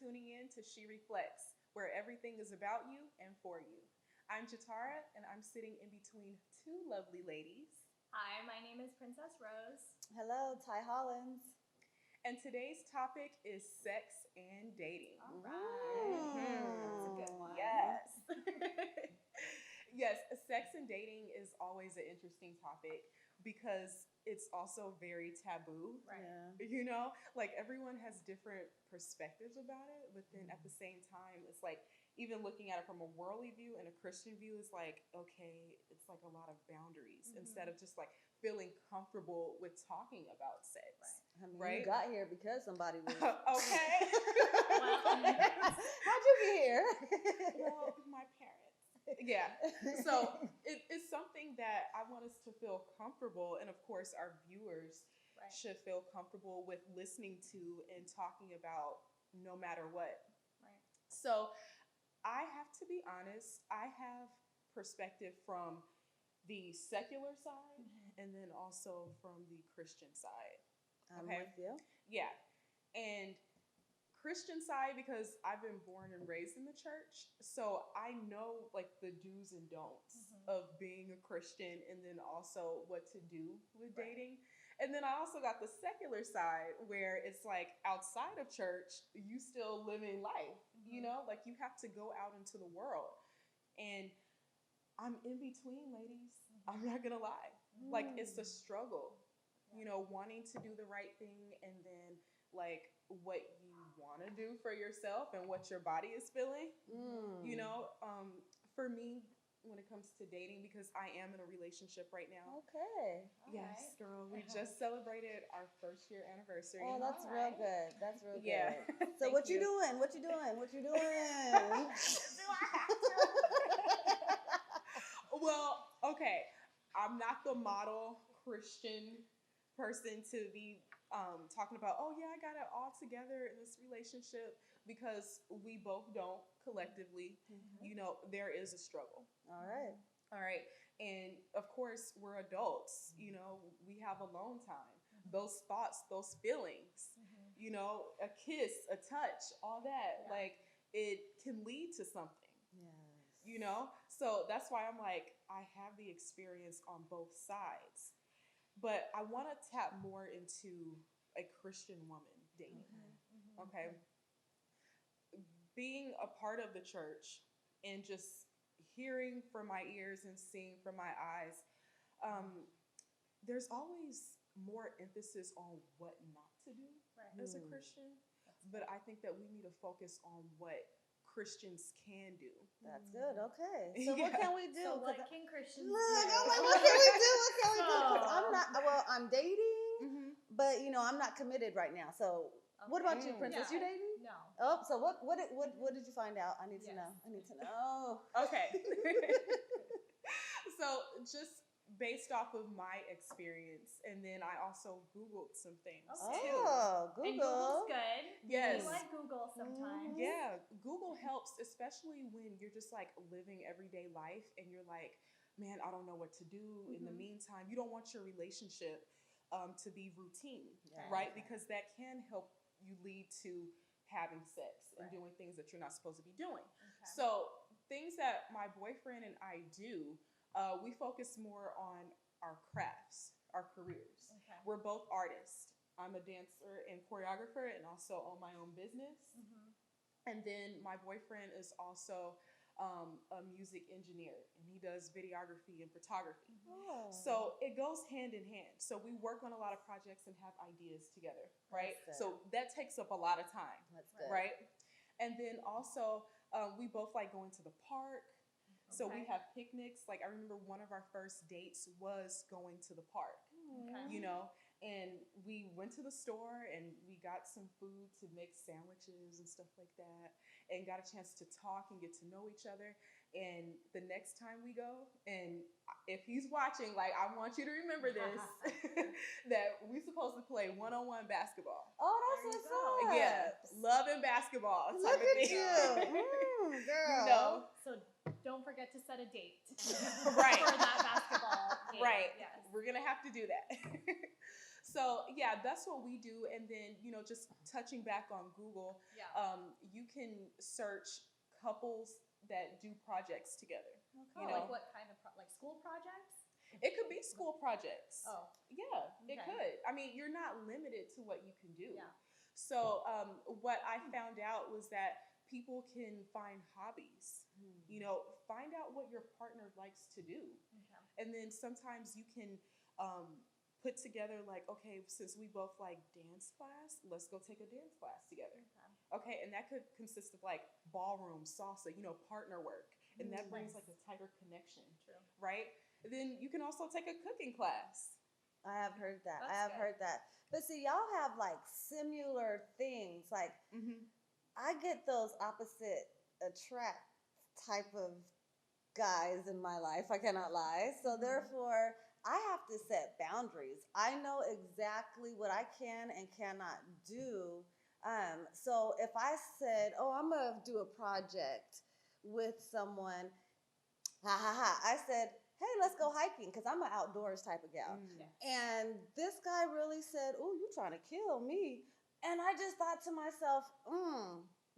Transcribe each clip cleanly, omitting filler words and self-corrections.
tuning in to She Reflects, where everything is about you and for you. I'm Jatara, and I'm sitting in between two lovely ladies. Hi, my name is Princess Rose. Hello, Ty Hollins. And today's topic is sex and dating. All right. That's a good one. Yes. Yes, sex and dating is always an interesting topic because it's also very taboo. Right. Yeah. You know, like everyone has different perspectives about it, but then at the same time, it's like even looking at it from a worldly view and a Christian view is like, okay, it's like a lot of boundaries instead of just like feeling comfortable with talking about sex. I mean, Right? you got here because somebody was. Okay. How'd you get here? Well, my parents. Yeah. So it's something that I want us to feel comfortable, and of course, our viewers Right. should feel comfortable with listening to and talking about no matter what. Right. So I have to be honest, I have perspective from the secular side and then also from the Christian side. I'm Okay. with you. Yeah. And Christian side because I've been born and raised in the church. So I know like the do's and don'ts of being a Christian and then also what to do with Right. dating. And then I also got the secular side where it's like outside of church, you still living life, you know, like you have to go out into the world. And I'm in between, ladies. I'm not gonna lie. Like it's a struggle, you know, wanting to do the right thing and then like what you want to do for yourself and what your body is feeling. You know, for me, when it comes to dating, because I am in a relationship right now. Okay. Yes, girl. We just celebrated our first year anniversary. Oh, that's real good. That's real Yeah. good. So Thank what you you. doing? What you doing? What you doing? Do I have to? Well, okay. I'm not the model Christian person to be talking about, oh, yeah, I got it all together in this relationship because we both don't collectively. You know, there is a struggle. All right. All right. And of course, we're adults. You know, we have alone time. Those thoughts, those feelings, you know, a kiss, a touch, all that, Yeah. like it can lead to something. Yes. You know, so that's why I'm like, I have the experience on both sides, but I want to tap more into a Christian woman dating. Okay, being a part of the church and just hearing from my ears and seeing from my eyes, there's always more emphasis on what not to do Right. as a Christian, but I think that we need to focus on what Christians can do. That's good. Okay. So what Yeah. can we do? So 'Cause what can Christians Look, do? I'm like, what can we do? What can we do? 'Cause I'm So- not. Well, I'm dating, Mm-hmm. but I'm not committed right now. So what about you, Okay. Princess? Yeah. You dating? No. Oh, so what did you find out? I need to Yes. know. I need to know. Okay. So just based off of my experience, and then I also Googled some things Okay. too. Oh, Google. And Google's good. Yes. We like Google sometimes. Yeah, Google helps, especially when you're just like living everyday life and you're like, man, I don't know what to do. In the meantime, you don't want your relationship to be routine, Yeah. right? Because that can help you lead to having sex and Right. doing things that you're not supposed to be doing. Okay. So things that my boyfriend and I do, we focus more on our crafts, our careers. Okay. We're both artists. I'm a dancer and choreographer and also own my own business. And then my boyfriend is also a music engineer and he does videography and photography. Oh. So it goes hand in hand. So we work on a lot of projects and have ideas together, right? That's good. So that takes up a lot of time, That's good. right? And then also we both like going to the park. So we Okay. have picnics. Like I remember one of our first dates was going to the park, Okay. you know, and we went to the store and we got some food to make sandwiches and stuff like that and got a chance to talk and get to know each other. And the next time we go, and if he's watching, like I want you to remember this, that we're supposed to play one-on-one basketball. Oh, that's There you what's go. up. Yeah, love and basketball type Look of at thing. you, girl. You know, So don't forget to set a date. Right. For that basketball game. right. Yes. We're gonna have to do that. So yeah, that's what we do. And then, just touching back on Google, Yeah. you can search couples that do projects together. Oh, like what kind of like school projects? It could be school projects. Oh, Yeah, it Okay. could. I mean, you're not limited to what you can do. yeah. So what I found out was that people can find hobbies. Find out what your partner likes to do. Okay. And then sometimes you can put together like, okay, since we both like dance class, let's go take a dance class together. Okay, and that could consist of like ballroom, salsa, partner work. And that brings Nice. like a tighter connection, True. right? Then you can also take a cooking class. I have heard that. I That's have good. heard that. But see, y'all have like similar things. Like Mm-hmm. I get those opposite attract type of guys in my life. I cannot lie. So therefore, I have to set boundaries. I know exactly what I can and cannot do. So if I said, "Oh, I'm gonna do a project with someone," ha ha ha. I said, "Hey, let's go hiking," because I'm an outdoors type of gal. Yeah. And this guy really said, "Oh, you trying to kill me?" And I just thought to myself,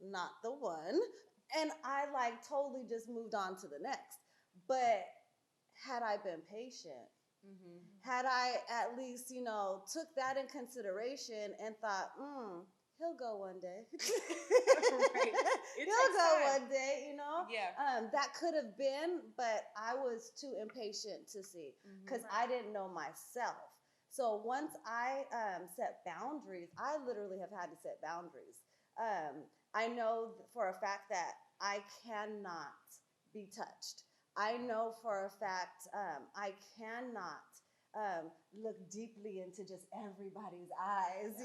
not the one. And I like totally just moved on to the next. But had I been patient, Mm-hmm. had I at least, took that in consideration and thought, he'll go one day. Right. It He'll takes go time. one day, Yeah. that could have been, but I was too impatient to see because Right. I didn't know myself. So once I set boundaries, I literally have had to set boundaries. I know for a fact that I cannot be touched. I know for a fact I cannot look deeply into just everybody's eyes.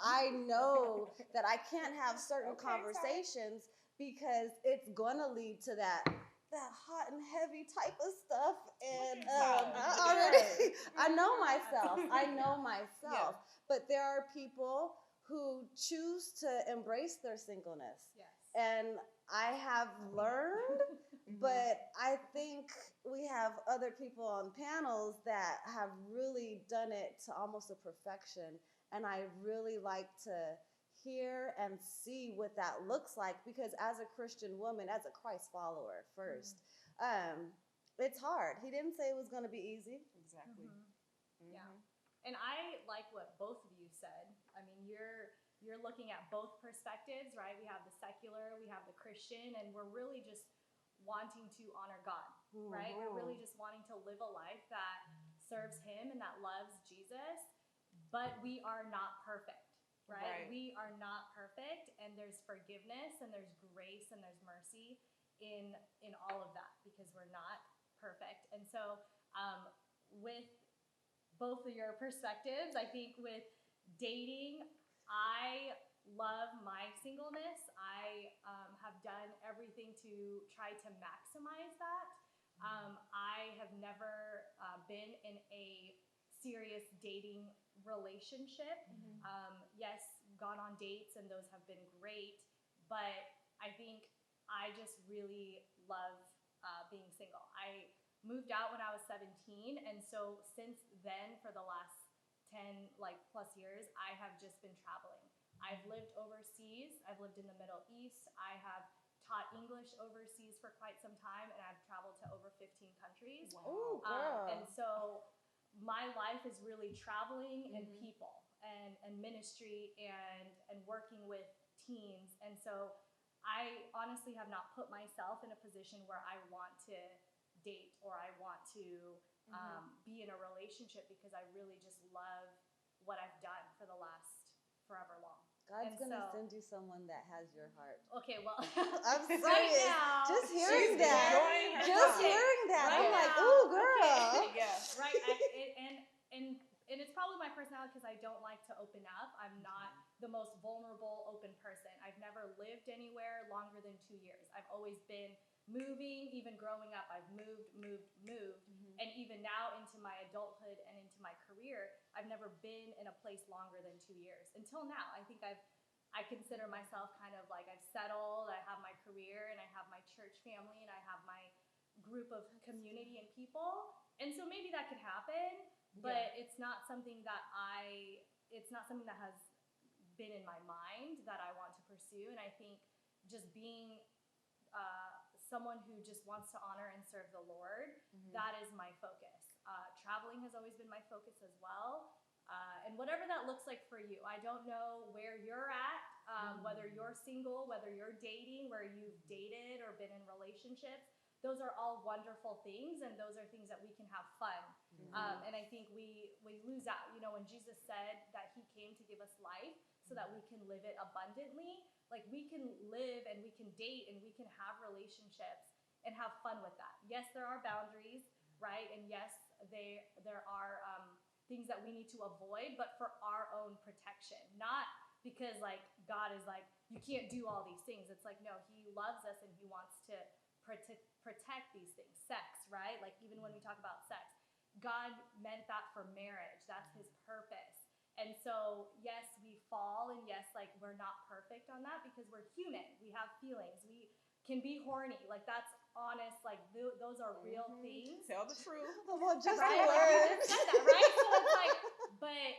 I know that I can't have certain Okay, sorry. conversations because it's gonna lead to that hot and heavy type of stuff. And Look at I God. already, I know myself. I know myself. But there are people who choose to embrace their singleness, Yes. and I have learned. Mhm. But I think we have other people on panels that have really done it to almost a perfection. And I really like to hear and see what that looks like because as a Christian woman, as a Christ follower first, it's hard. He didn't say it was going to be easy. Exactly. Mhm. Yeah. And I like what both of you said. I mean, you're looking at both perspectives, right? We have the secular, we have the Christian, and we're really just wanting to honor God, right? We're really just wanting to live a life that serves Him and that loves Jesus, but we are not perfect, right? Right. We are not perfect, and there's forgiveness and there's grace and there's mercy in all of that because we're not perfect. And so with both of your perspectives, I think with dating, I love my singleness. I have done everything to try to maximize that. I have never been in a serious dating relationship. Yes, gone on dates, and those have been great. But I think I just really love being single. I moved out when I was 17, and so since then, for the last 10 plus years, I have just been traveling. I've lived overseas. I've lived in the Middle East. I have taught English overseas for quite some time, and I've traveled to over 15 countries. Wow. Ooh, girl. And so my life is really traveling and Mhm. people and ministry and working with teens. And so I honestly have not put myself in a position where I want to date or I want to be in a relationship because I really just love what I've done for the last forever long. God's And going to so- send you someone that has your heart. Okay, well, I'm right serious. now, Just She's hearing that. enjoying her Just time. hearing that. Right I'm like, now, ooh, girl. okay. Yeah. right, and it's probably my personality because I don't like to open up. I'm not the most vulnerable, open person. I've never lived anywhere longer than 2 years. I've always been moving, even growing up. I've moved. And even now into my adulthood and into my career, I've never been in a place longer than 2 years. Until now, I think I consider myself kind of like I've settled, I have my career, and I have my church family, and I have my group of community and people. And so maybe that could happen, but it's not something that has been in my mind that I want to pursue. And I think just being someone who just wants to honor and serve the Lord, that is my focus. Traveling has always been my focus as well. And whatever that looks like for you, I don't know where you're at, whether you're single, whether you're dating, where you've dated or been in relationships. Those are all wonderful things, and those are things that we can have fun. And I think we lose out. You know, when Jesus said that he came to give us life so that we can live it abundantly, like we can live and we can date and we can have relationships and have fun with that. Yes, there are boundaries, right? And yes, there are things that we need to avoid, but for our own protection, not because like God is like, you can't do all these things. It's like, no, he loves us and he wants to protect these things. Sex, right? Like even when we talk about sex, God meant that for marriage. That's his purpose. And so, yes, we fall, and yes, like we're not perfect on that because we're human. We have feelings. We can be horny. Like that's honest. Like those are real things. Tell the truth. Well, just Right? the Like, you words. just said that, right? So it's like, but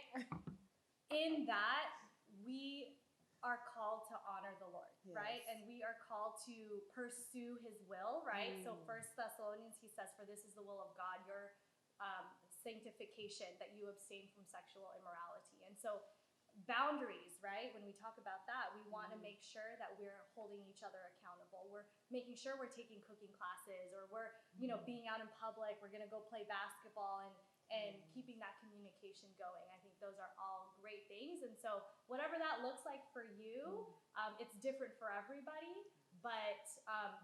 in that, we are called to honor the Lord, right? Yes. And we are called to pursue his will, right? So First Thessalonians, he says, for this is the will of God, your sanctification, that you abstain from sexual immorality. And so boundaries, right? When we talk about that, we want to make sure that we're holding each other accountable. We're making sure we're taking cooking classes, or we're, you know, being out in public. We're going to go play basketball and keeping that communication going. I think those are all great things. And so whatever that looks like for you, it's different for everybody, but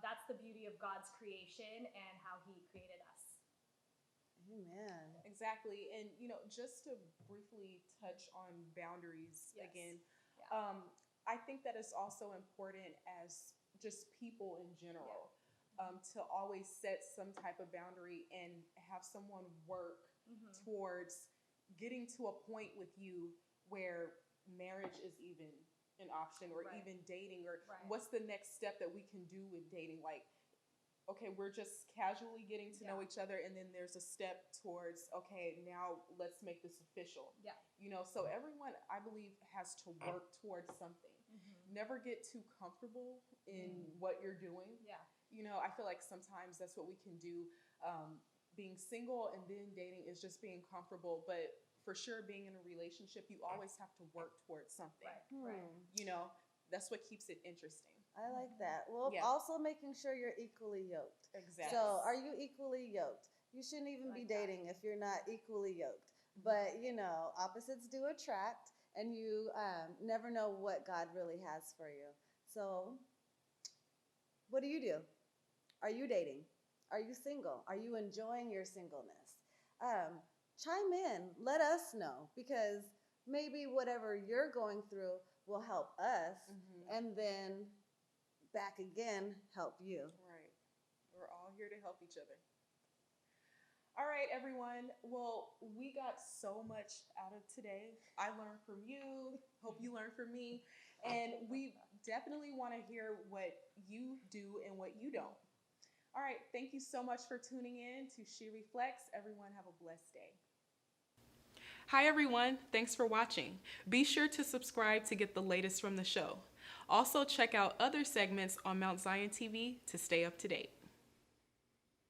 that's the beauty of God's creation and how he created us. Amen. Exactly. And, you know, just to briefly touch on boundaries Yes. again, Yeah. I think that it's also important as just people in general to always set some type of boundary and have someone work towards getting to a point with you where marriage is even an option, or Right. even dating, or Right. what's the next step that we can do with dating. Like, okay, we're just casually getting to know each other, and then there's a step towards, okay, now let's make this official. Yeah. You know, so everyone, I believe, has to work towards something. Never get too comfortable in what you're doing. Yeah. You know, I feel like sometimes that's what we can do. Being single and then dating is just being comfortable, but for sure, being in a relationship, you always have to work towards something. Right. You know, that's what keeps it interesting. I like that. Well, Yeah. also making sure you're equally yoked. Exactly. So, are you equally yoked? You shouldn't even be Like that. dating if you're not equally yoked. But, you know, opposites do attract, and you never know what God really has for you. So, what do? Are you dating? Are you single? Are you enjoying your singleness? Chime in. Let us know, because maybe whatever you're going through will help us, and then back again help you. Right. We're all here to help each other. All right, everyone. Well, we got so much out of today. I learned from you. Hope you learned from me. And we definitely want to hear what you do and what you don't. All right. Thank you so much for tuning in to She Reflects. Everyone have a blessed day. Hi, everyone. Thanks for watching. Be sure to subscribe to get the latest from the show. Also, check out other segments on Mount Zion TV to stay up to date.